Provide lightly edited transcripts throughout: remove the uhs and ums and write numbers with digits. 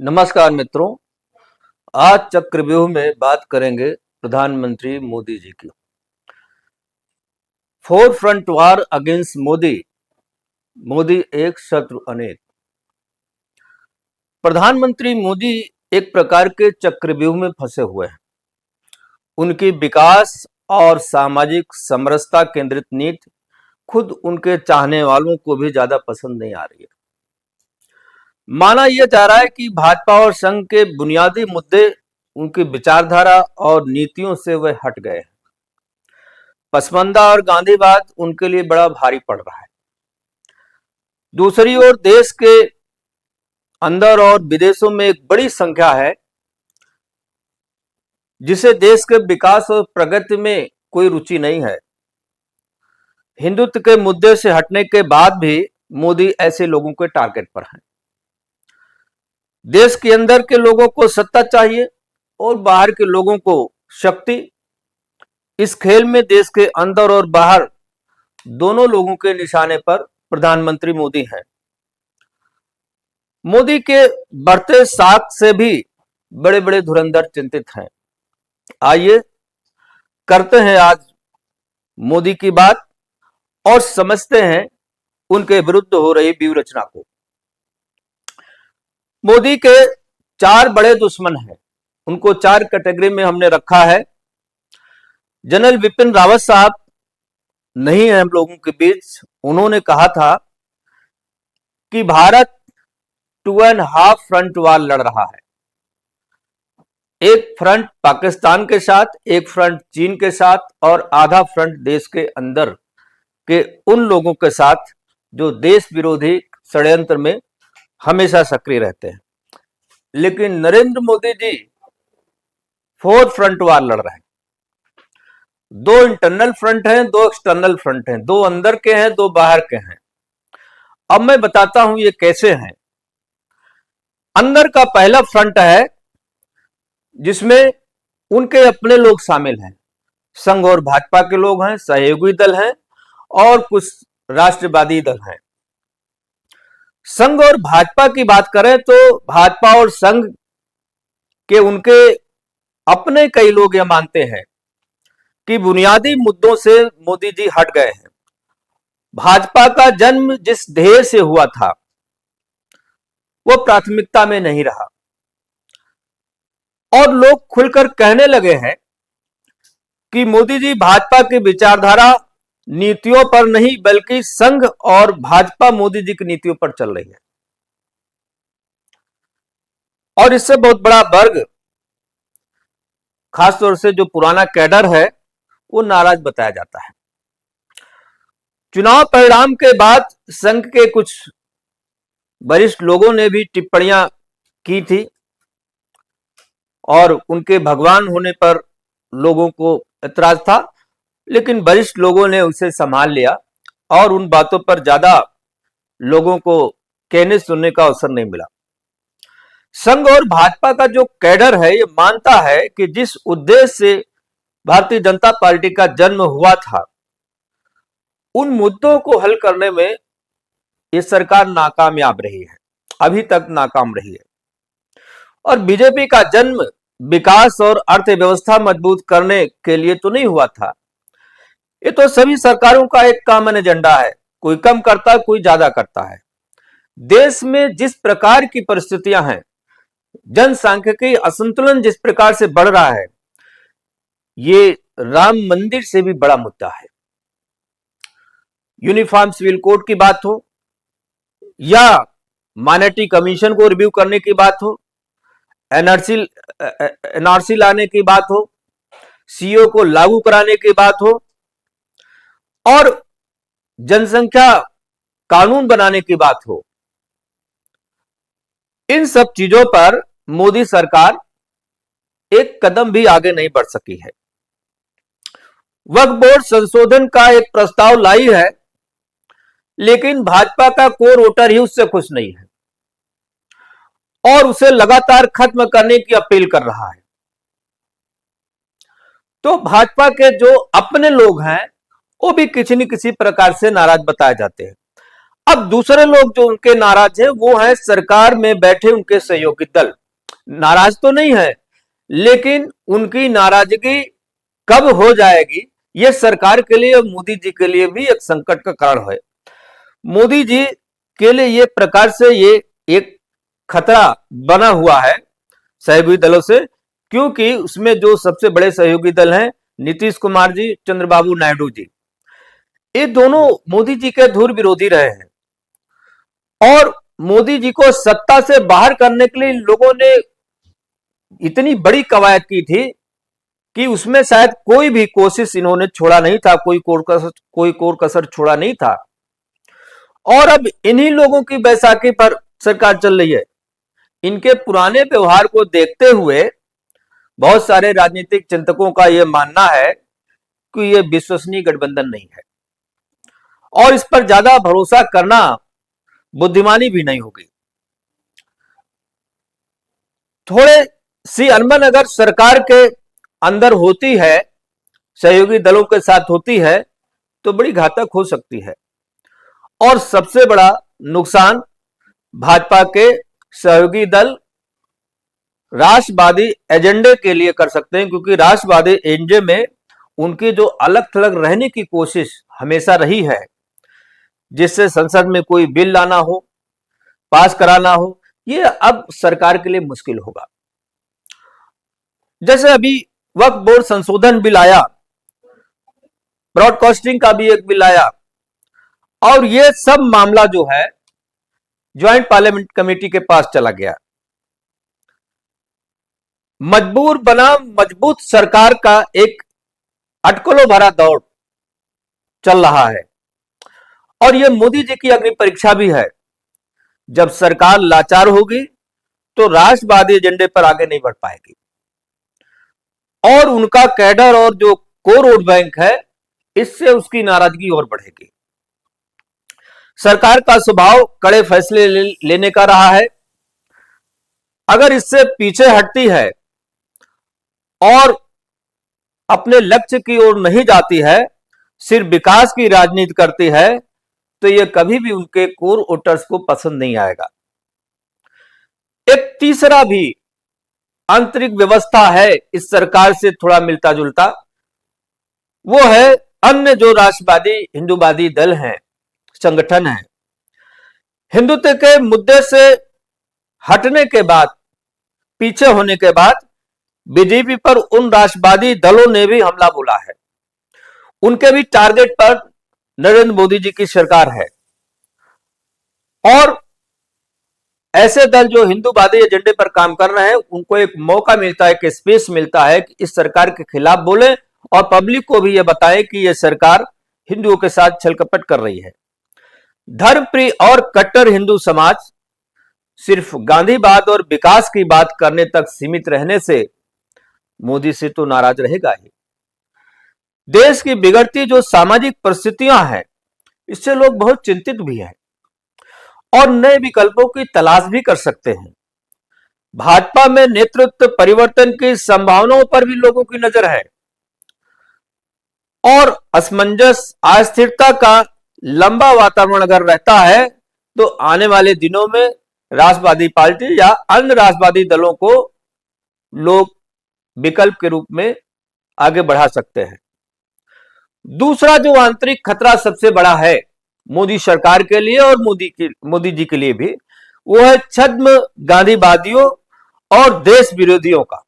नमस्कार मित्रों। आज चक्रव्यूह में बात करेंगे प्रधानमंत्री मोदी जी की। फोर फ्रंट वार अगेंस्ट मोदी, मोदी एक शत्रु अनेक। प्रधानमंत्री मोदी एक प्रकार के चक्रव्यूह में फंसे हुए हैं। उनकी विकास और सामाजिक समरसता केंद्रित नीति खुद उनके चाहने वालों को भी ज्यादा पसंद नहीं आ रही है। माना यह जा रहा है कि भाजपा और संघ के बुनियादी मुद्दे उनकी विचारधारा और नीतियों से वे हट गए हैं। पसमंदा और गांधीवाद उनके लिए बड़ा भारी पड़ रहा है। दूसरी ओर देश के अंदर और विदेशों में एक बड़ी संख्या है जिसे देश के विकास और प्रगति में कोई रुचि नहीं है। हिंदुत्व के मुद्दे से हटने के बाद भी मोदी ऐसे लोगों के टारगेट पर हैं। देश के अंदर के लोगों को सत्ता चाहिए और बाहर के लोगों को शक्ति। इस खेल में देश के अंदर और बाहर दोनों लोगों के निशाने पर प्रधानमंत्री मोदी हैं। मोदी के बढ़ते साख से भी बड़े बड़े धुरंधर चिंतित हैं। आइए करते हैं आज मोदी की बात और समझते हैं उनके विरुद्ध हो रही व्यूह रचना को। मोदी के चार बड़े दुश्मन हैं। उनको चार कैटेगरी में हमने रखा है। जनरल बिपिन रावत साहब नहीं है हम लोगों के बीच। उन्होंने कहा था कि भारत 2.5 फ्रंट वार लड़ रहा है। एक फ्रंट पाकिस्तान के साथ, एक फ्रंट चीन के साथ और आधा फ्रंट देश के अंदर के उन लोगों के साथ जो देश विरोधी षड्यंत्र में हमेशा सक्रिय रहते हैं। लेकिन नरेंद्र मोदी जी 4 फ्रंट वार लड़ रहे हैं। 2 इंटरनल फ्रंट हैं, 2 एक्सटर्नल फ्रंट हैं, 2 अंदर के हैं, 2 बाहर के हैं। अब मैं बताता हूं ये कैसे हैं। अंदर का पहला फ्रंट है जिसमें उनके अपने लोग शामिल हैं। संघ और भाजपा के लोग हैं, सहयोगी दल हैं और कुछ राष्ट्रवादी दल हैं। संघ और भाजपा की बात करें तो भाजपा और संघ के उनके अपने कई लोग यह मानते हैं कि बुनियादी मुद्दों से मोदी जी हट गए हैं। भाजपा का जन्म जिस ध्येय से हुआ था वो प्राथमिकता में नहीं रहा और लोग खुलकर कहने लगे हैं कि मोदी जी भाजपा की विचारधारा नीतियों पर नहीं बल्कि संघ और भाजपा मोदी जी की नीतियों पर चल रही है। और इससे बहुत बड़ा वर्ग, खासतौर से जो पुराना कैडर है, वो नाराज बताया जाता है। चुनाव परिणाम के बाद संघ के कुछ वरिष्ठ लोगों ने भी टिप्पणियां की थी और उनके भगवान होने पर लोगों को ऐतराज था, लेकिन वरिष्ठ लोगों ने उसे संभाल लिया और उन बातों पर ज्यादा लोगों को कहने सुनने का अवसर नहीं मिला। संघ और भाजपा का जो कैडर है ये मानता है कि जिस उद्देश्य से भारतीय जनता पार्टी का जन्म हुआ था उन मुद्दों को हल करने में ये सरकार नाकामयाब रही है, अभी तक नाकाम रही है। और बीजेपी का जन्म विकास और अर्थव्यवस्था मजबूत करने के लिए तो नहीं हुआ था। ये तो सभी सरकारों का एक कॉमन एजेंडा है। कोई कम करता है, कोई ज्यादा करता है। देश में जिस प्रकार की परिस्थितियां हैं, जनसांख्यिकी असंतुलन जिस प्रकार से बढ़ रहा है, ये राम मंदिर से भी बड़ा मुद्दा है। यूनिफॉर्म सिविल कोड की बात हो या माइनॉरिटी कमीशन को रिव्यू करने की बात हो, एनआरसी लाने की बात हो, सीओ को लागू कराने की बात हो और जनसंख्या कानून बनाने की बात हो, इन सब चीजों पर मोदी सरकार एक कदम भी आगे नहीं बढ़ सकी है। वक्फ बोर्ड संशोधन का एक प्रस्ताव लाई है, लेकिन भाजपा का कोर वोटर ही उससे खुश नहीं है और उसे लगातार खत्म करने की अपील कर रहा है। तो भाजपा के जो अपने लोग हैं वो भी किसी न किसी प्रकार से नाराज बताए जाते हैं। अब दूसरे लोग जो उनके नाराज हैं वो है सरकार में बैठे उनके सहयोगी दल। नाराज तो नहीं है, लेकिन उनकी नाराजगी कब हो जाएगी ये सरकार के लिए, मोदी जी के लिए भी एक संकट का कारण है। मोदी जी के लिए ये प्रकार से ये एक खतरा बना हुआ है सहयोगी दलों से, क्योंकि उसमें जो सबसे बड़े सहयोगी दल हैं नीतीश कुमार जी, चंद्रबाबू नायडू जी, ये दोनों मोदी जी के धुर विरोधी रहे हैं और मोदी जी को सत्ता से बाहर करने के लिए लोगों ने इतनी बड़ी कवायद की थी कि उसमें शायद कोई भी कोशिश इन्होंने छोड़ा नहीं था, कोई कोर कसर छोड़ा नहीं था। और अब इन्हीं लोगों की बैसाखी पर सरकार चल रही है। इनके पुराने व्यवहार को देखते हुए बहुत सारे राजनीतिक चिंतकों का यह मानना है कि यह विश्वसनीय गठबंधन नहीं है और इस पर ज्यादा भरोसा करना बुद्धिमानी भी नहीं होगी। थोड़े सी अनबन अगर सरकार के अंदर होती है, सहयोगी दलों के साथ होती है, तो बड़ी घातक हो सकती है और सबसे बड़ा नुकसान भाजपा के सहयोगी दल राष्ट्रवादी एजेंडे के लिए कर सकते हैं, क्योंकि राष्ट्रवादी एजेंडे में उनकी जो अलग थलग रहने की कोशिश हमेशा रही है, जिससे संसद में कोई बिल लाना हो, पास कराना हो, ये अब सरकार के लिए मुश्किल होगा। जैसे अभी वक्फ बोर्ड संशोधन बिल आया, ब्रॉडकास्टिंग का भी एक बिल आया और ये सब मामला जो है ज्वाइंट पार्लियामेंट कमेटी के पास चला गया। मजबूर बना मजबूत सरकार का एक अटकलों भरा दौर चल रहा है और यह मोदी जी की अग्नि परीक्षा भी है। जब सरकार लाचार होगी तो राष्ट्रवादी एजेंडे पर आगे नहीं बढ़ पाएगी और उनका कैडर और जो कोर वोट बैंक है, इससे उसकी नाराजगी और बढ़ेगी। सरकार का स्वभाव कड़े फैसले लेने का रहा है। अगर इससे पीछे हटती है और अपने लक्ष्य की ओर नहीं जाती है, सिर्फ विकास की राजनीति करती है, तो यह कभी भी उनके कोर वोटर्स को पसंद नहीं आएगा। एक तीसरा भी आंतरिक व्यवस्था है इस सरकार से थोड़ा मिलता जुलता, वो है अन्य जो राष्ट्रवादी हिंदूवादी दल हैं, संगठन हैं। हिंदुत्व के मुद्दे से हटने के बाद, पीछे होने के बाद बीजेपी पर उन राष्ट्रवादी दलों ने भी हमला बोला है। उनके भी टारगेट पर नरेंद्र मोदी जी की सरकार है और ऐसे दल जो हिंदूवादी एजेंडे पर काम कर रहे हैं, उनको एक मौका मिलता है, एक स्पेस मिलता है कि इस सरकार के खिलाफ बोले और पब्लिक को भी यह बताएं कि यह सरकार हिंदुओं के साथ छलकपट कर रही है। धर्मप्रिय और कट्टर हिंदू समाज सिर्फ गांधीवाद और विकास की बात करने तक सीमित रहने से मोदी से तो नाराज रहेगा ही। देश की बिगड़ती जो सामाजिक परिस्थितियां हैं, इससे लोग बहुत चिंतित भी हैं और नए विकल्पों की तलाश भी कर सकते हैं। भाजपा में नेतृत्व परिवर्तन की संभावनाओं पर भी लोगों की नजर है और असमंजस, अस्थिरता का लंबा वातावरण अगर रहता है तो आने वाले दिनों में राष्ट्रवादी पार्टी या अन्य राष्ट्रवादी दलों को लोग विकल्प के रूप में आगे बढ़ा सकते हैं। दूसरा जो आंतरिक खतरा सबसे बड़ा है मोदी सरकार के लिए और मोदी जी के लिए भी, वो है छद्म गांधीवादियों और देश विरोधियों का।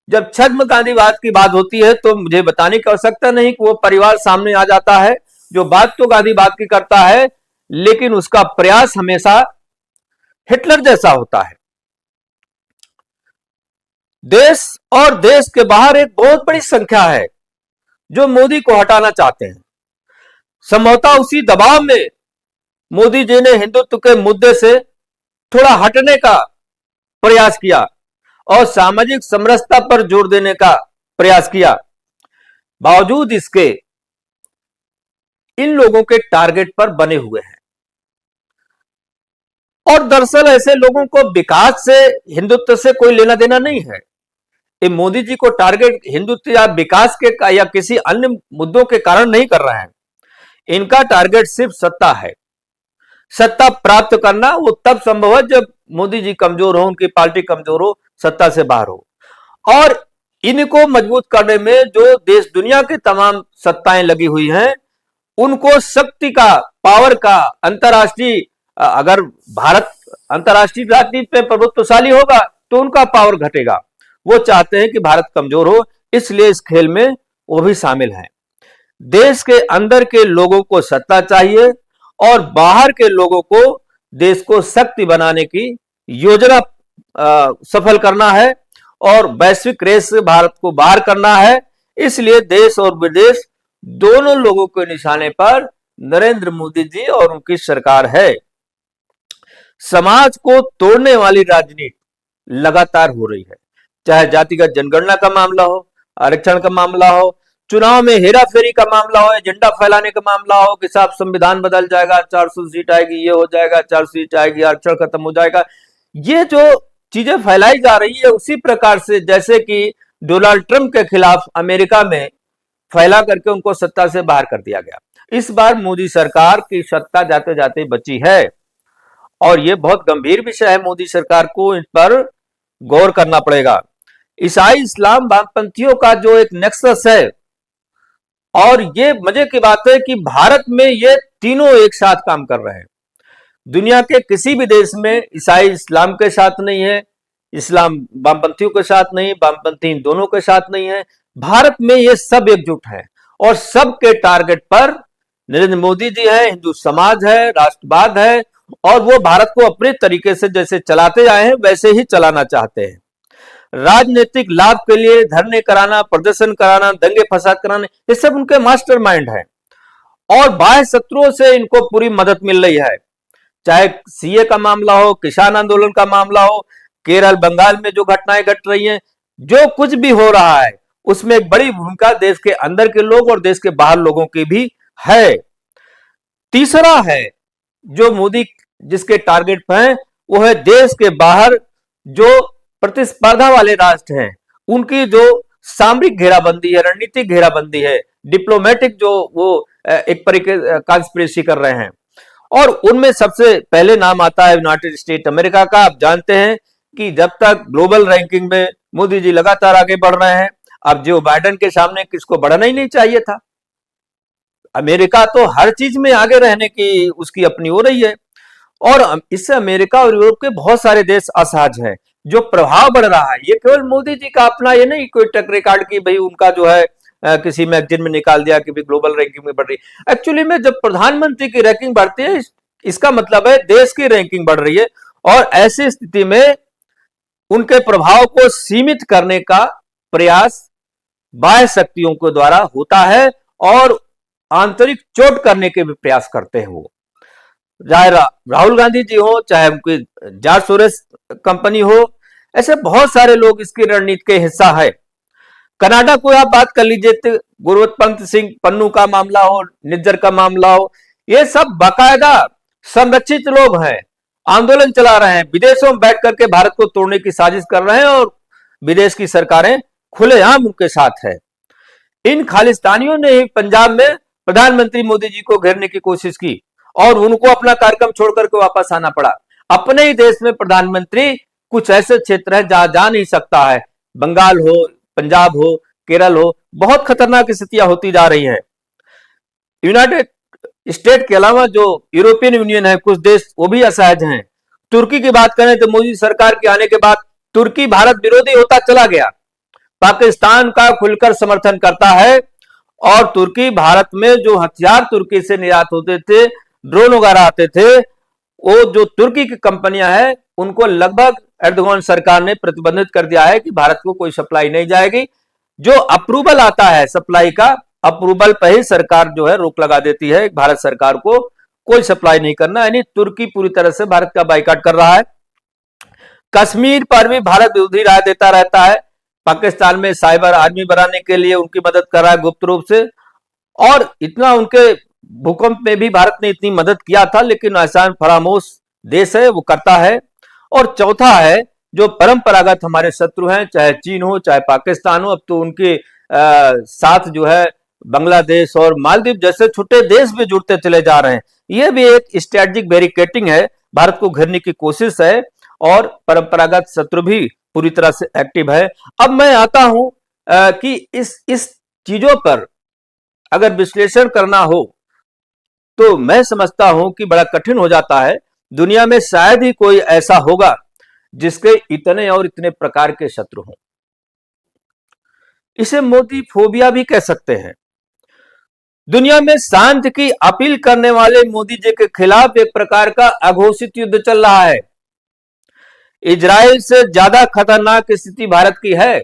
जब छद्म गांधीवाद की बात होती है तो मुझे बताने की आवश्यकता नहीं कि वो परिवार सामने आ जाता है जो बात तो गांधीवाद की करता है, लेकिन उसका प्रयास हमेशा हिटलर जैसा होता है। देश और देश के बाहर एक बहुत बड़ी संख्या है जो मोदी को हटाना चाहते हैं। संभवतः उसी दबाव में मोदी जी ने हिंदुत्व के मुद्दे से थोड़ा हटने का प्रयास किया और सामाजिक समरसता पर जोर देने का प्रयास किया। बावजूद इसके इन लोगों के टारगेट पर बने हुए हैं और दरअसल ऐसे लोगों को विकास से, हिंदुत्व से कोई लेना देना नहीं है। ये मोदी जी को टारगेट हिंदुत्व या विकास के या किसी अन्य मुद्दों के कारण नहीं कर रहे हैं। इनका टारगेट सिर्फ सत्ता है सत्ता प्राप्त करना वो तब संभव है जब मोदी जी कमजोर हो, उनकी पार्टी कमजोर हो, सत्ता से बाहर हो। और इनको मजबूत करने में जो देश दुनिया की तमाम सत्ताएं लगी हुई हैं, उनको शक्ति का, पावर का, अंतरराष्ट्रीय, अगर भारत अंतरराष्ट्रीय राजनीति में प्रभुत्वशाली होगा तो उनका पावर घटेगा। वो चाहते हैं कि भारत कमजोर हो, इसलिए इस खेल में वो भी शामिल हैं। देश के अंदर के लोगों को सत्ता चाहिए और बाहर के लोगों को देश को शक्ति बनाने की योजना सफल करना है और वैश्विक रेस से भारत को बाहर करना है। इसलिए देश और विदेश दोनों लोगों के निशाने पर नरेंद्र मोदी जी और उनकी सरकार है। समाज को तोड़ने वाली राजनीति लगातार हो रही है, चाहे जातिगत जनगणना का मामला हो, आरक्षण का मामला हो, चुनाव में हेराफेरी का मामला हो, एजेंडा फैलाने का मामला हो कि साहब संविधान बदल जाएगा, 400 सीट आएगी, ये हो जाएगा, 400 सीट आएगी, आरक्षण खत्म हो जाएगा। ये जो चीजें फैलाई जा रही है उसी प्रकार से जैसे कि डोनाल्ड ट्रंप के खिलाफ अमेरिका में फैला करके उनको सत्ता से बाहर कर दिया गया। इस बार मोदी सरकार की सत्ता जाते जाते बची है और ये बहुत गंभीर विषय है। मोदी सरकार को इन पर गौर करना पड़ेगा। ईसाई, इस्लाम, वामपंथियों का जो एक नेक्सस है, और ये मजे की बात है कि भारत में ये तीनों एक साथ काम कर रहे हैं। दुनिया के किसी भी देश में ईसाई इस्लाम के साथ नहीं है, इस्लाम वामपंथियों के साथ नहीं, वामपंथी इन दोनों के साथ नहीं है। भारत में ये सब एकजुट है और सबके टारगेट पर नरेंद्र मोदी जी है, हिंदू समाज है, राष्ट्रवाद है और वो भारत को अपने तरीके से जैसे चलाते आए हैं वैसे ही चलाना चाहते हैं। राजनीतिक लाभ के लिए धरने कराना, प्रदर्शन कराना, दंगे फसाद कराना, ये सब उनके मास्टरमाइंड है और बाह्य शत्रुओं से इनको पूरी मदद मिल रही है। चाहे सीए का मामला हो, किसान आंदोलन का मामला हो, केरल, बंगाल में जो घटनाएं घट रही हैं, जो कुछ भी हो रहा है उसमें एक बड़ी भूमिका देश के अंदर के लोग और देश के बाहर लोगों की भी है। तीसरा है जो मोदी जिसके टारगेट पर है, वो है देश के बाहर जो प्रतिस्पर्धा वाले राष्ट्र हैं उनकी जो सामरिक घेराबंदी है, रणनीतिक घेराबंदी है, डिप्लोमेटिक जो वो एक तरीके कॉन्स्पिरेसी कर रहे हैं। और उनमें सबसे पहले नाम आता है यूनाइटेड स्टेट अमेरिका का। आप जानते हैं कि जब तक ग्लोबल रैंकिंग में मोदी जी लगातार आगे बढ़ रहे हैं, अब जो बाइडेन के सामने किसको बढ़ना ही नहीं चाहिए था। अमेरिका तो हर चीज में आगे रहने की उसकी अपनी हो रही है और इससे अमेरिका और यूरोप के बहुत सारे देश असहज हैं। जो प्रभाव बढ़ रहा है ये केवल मोदी जी का अपना ये नहीं कोई ट्रैक रिकॉर्ड की भाई उनका जो है किसी मैगजीन में निकाल दिया कि भाई ग्लोबल रैंकिंग में बढ़ रही है। एक्चुअली में जब प्रधानमंत्री की रैंकिंग बढ़ती है इसका मतलब है देश की रैंकिंग बढ़ रही है और ऐसी स्थिति में उनके प्रभाव को सीमित करने का प्रयास बाह्य शक्तियों के द्वारा होता है और आंतरिक चोट करने के भी प्रयास करते हैं वो। चाहे राहुल गांधी जी हो, चाहे उनकी जॉर्ज सोरोस कंपनी हो, ऐसे बहुत सारे लोग इसकी रणनीति के हिस्सा है। कनाडा को आप बात कर लीजिए, गुरवंत सिंह पन्नू का मामला हो, निज्जर का मामला हो, ये सब बाकायदा संरक्षित लोग हैं, आंदोलन चला रहे हैं, विदेशों में बैठ करके भारत को तोड़ने की साजिश कर रहे हैं और विदेश की सरकारें खुलेआम उनके साथ है। इन खालिस्तानियों ने ही पंजाब में प्रधानमंत्री मोदी जी को घेरने की कोशिश की और उनको अपना कार्यक्रम छोड़ करके वापस आना पड़ा। अपने ही देश में प्रधानमंत्री कुछ ऐसे क्षेत्र है जहां जा नहीं सकता है, बंगाल हो, पंजाब हो, केरल हो, बहुत खतरनाक स्थितियां होती जा रही हैं। यूनाइटेड स्टेट के अलावा जो यूरोपियन यूनियन है कुछ देश वो भी असहज हैं। तुर्की की बात करें तो मोदी सरकार के आने के बाद तुर्की भारत विरोधी होता चला गया, पाकिस्तान का खुलकर समर्थन करता है और तुर्की भारत में जो हथियार तुर्की से निर्यात होते थे, ड्रोन वगैरह आते थे, वो जो तुर्की की कंपनियां हैं उनको लगभग एर्दोगान सरकार ने प्रतिबंधित कर दिया है कि भारत को कोई सप्लाई नहीं जाएगी। जो अप्रूवल आता है सप्लाई का, अप्रूवल पर ही सरकार जो है रोक लगा देती है भारत सरकार को कोई सप्लाई नहीं करना, यानी तुर्की पूरी तरह से भारत का बाइकाट कर रहा है। कश्मीर पर भी भारत विरोधी राय देता रहता है, पाकिस्तान में साइबर आर्मी बनाने के लिए उनकी मदद कर रहा है गुप्त रूप से, और इतना उनके भूकंप में भी भारत ने इतनी मदद किया था, लेकिन आसान फरामोश देश है वो करता है। और चौथा है जो परंपरागत हमारे शत्रु हैं, चाहे चीन हो चाहे पाकिस्तान हो, अब तो उनके साथ जो है बांग्लादेश और मालदीव जैसे छोटे देश भी जुड़ते चले जा रहे हैं। यह भी एक स्ट्रेटेजिक बैरिकेडिंग है, भारत को घेरने की कोशिश है और परंपरागत शत्रु भी पूरी तरह से एक्टिव है। अब मैं आता हूं कि इस चीजों पर अगर विश्लेषण करना हो तो मैं समझता हूं कि बड़ा कठिन हो जाता है। दुनिया में शायद ही कोई ऐसा होगा जिसके इतने और इतने प्रकार के शत्रु हों। इसे मोदी फोबिया भी कह सकते हैं। दुनिया में शांति की अपील करने वाले मोदी जी के खिलाफ एक प्रकार का अघोषित युद्ध चल रहा है। इजराइल से ज्यादा खतरनाक स्थिति भारत की है।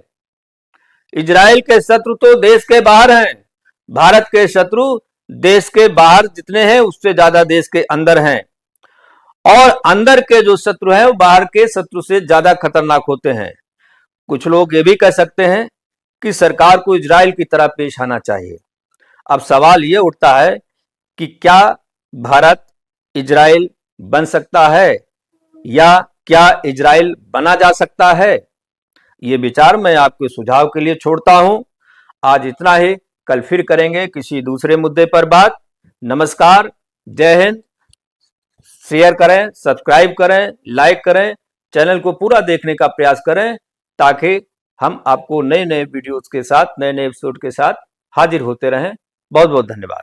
इजराइल के शत्रु तो देश के बाहर हैं, भारत के शत्रु देश के बाहर जितने हैं उससे ज्यादा देश के अंदर हैं, और अंदर के जो शत्रु हैं वो बाहर के शत्रु से ज्यादा खतरनाक होते हैं। कुछ लोग ये भी कह सकते हैं कि सरकार को इजराइल की तरह पेश आना चाहिए। अब सवाल ये उठता है कि क्या भारत इजराइल बन सकता है या क्या इजराइल बना जा सकता है? ये विचार मैं आपके सुझाव के लिए छोड़ता हूं। आज इतना ही, कल फिर करेंगे किसी दूसरे मुद्दे पर बात। नमस्कार, जय हिंद। शेयर करें, सब्सक्राइब करें, लाइक करें, चैनल को पूरा देखने का प्रयास करें ताकि हम आपको नए नए वीडियोस के साथ, नए नए एपिसोड के साथ हाजिर होते रहें। बहुत बहुत धन्यवाद।